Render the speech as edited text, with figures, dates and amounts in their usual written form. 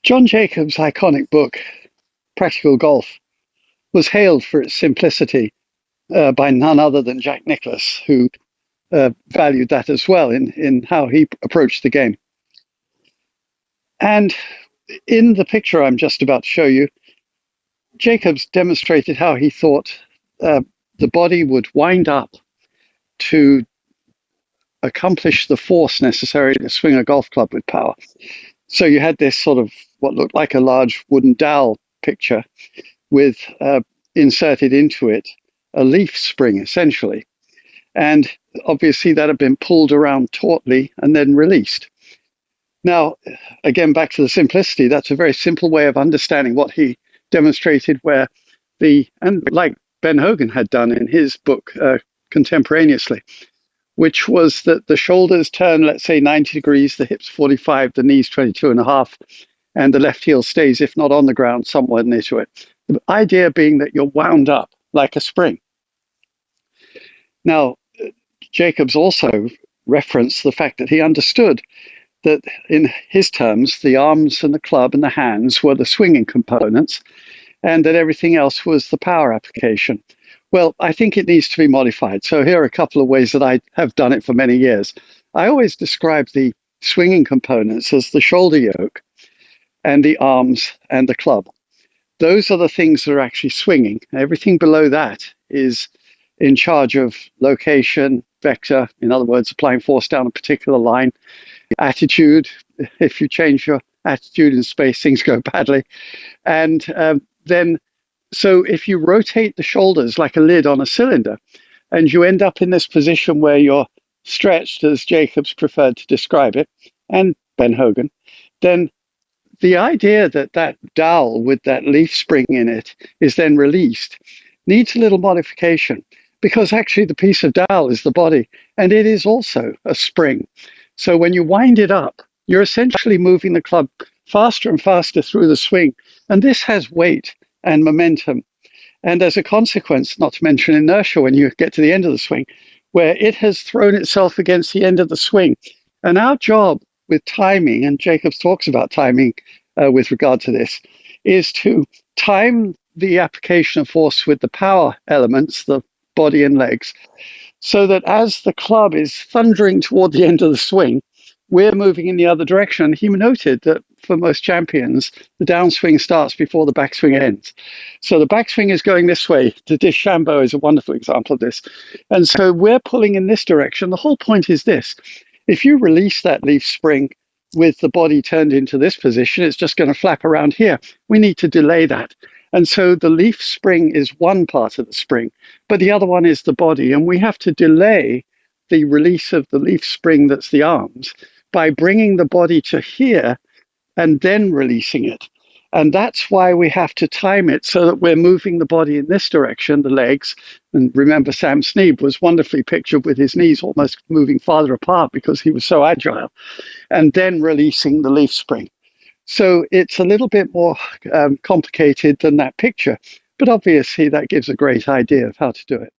John Jacobs' iconic book, Practical Golf, was hailed for its simplicity by none other than Jack Nicklaus, who valued that as well in how he approached the game. And in the picture I'm just about to show you, Jacobs demonstrated how he thought the body would wind up to accomplish the force necessary to swing a golf club with power. So you had this sort of what looked like a large wooden dowel picture with inserted into it a leaf spring, essentially. And obviously that had been pulled around tautly and then released. Now, again, back to the simplicity, that's a very simple way of understanding what he demonstrated and like Ben Hogan had done in his book contemporaneously, which was that the shoulders turn, let's say, 90 degrees, the hips 45, the knees 22.5, and the left heel stays, if not on the ground, somewhat near to it. The idea being that you're wound up like a spring. Now, Jacobs also referenced the fact that he understood that in his terms, the arms and the club and the hands were the swinging components, and that everything else was the power application. Well, I think it needs to be modified. So here are a couple of ways that I have done it for many years. I always describe the swinging components as the shoulder yoke and the arms and the club. Those are the things that are actually swinging. Everything below that is in charge of location, vector, in other words, applying force down a particular line, attitude. If you change your attitude in space, things go badly. And so if you rotate the shoulders like a lid on a cylinder, and you end up in this position where you're stretched, as Jacobs preferred to describe it, and Ben Hogan, then the idea that that dowel with that leaf spring in it is then released needs a little modification, because actually the piece of dowel is the body, and it is also a spring. So when you wind it up, you're essentially moving the club faster and faster through the swing, and this has weight and momentum. And as a consequence, not to mention inertia when you get to the end of the swing, where it has thrown itself against the end of the swing. And our job with timing, and Jacobs talks about timing with regard to this, is to time the application of force with the power elements, the body and legs, so that as the club is thundering toward the end of the swing, we're moving in the other direction. And he noted that for most champions, the downswing starts before the backswing ends. So the backswing is going this way. The DeChambeau is a wonderful example of this. And so we're pulling in this direction. The whole point is this. If you release that leaf spring with the body turned into this position, it's just going to flap around here. We need to delay that. And so the leaf spring is one part of the spring, but the other one is the body. And we have to delay the release of the leaf spring, that's the arms, by bringing the body to here and then releasing it. And that's why we have to time it so that we're moving the body in this direction, the legs. And remember, Sam Snead was wonderfully pictured with his knees almost moving farther apart because he was so agile, and then releasing the leaf spring. So it's a little bit more complicated than that picture, but obviously that gives a great idea of how to do it.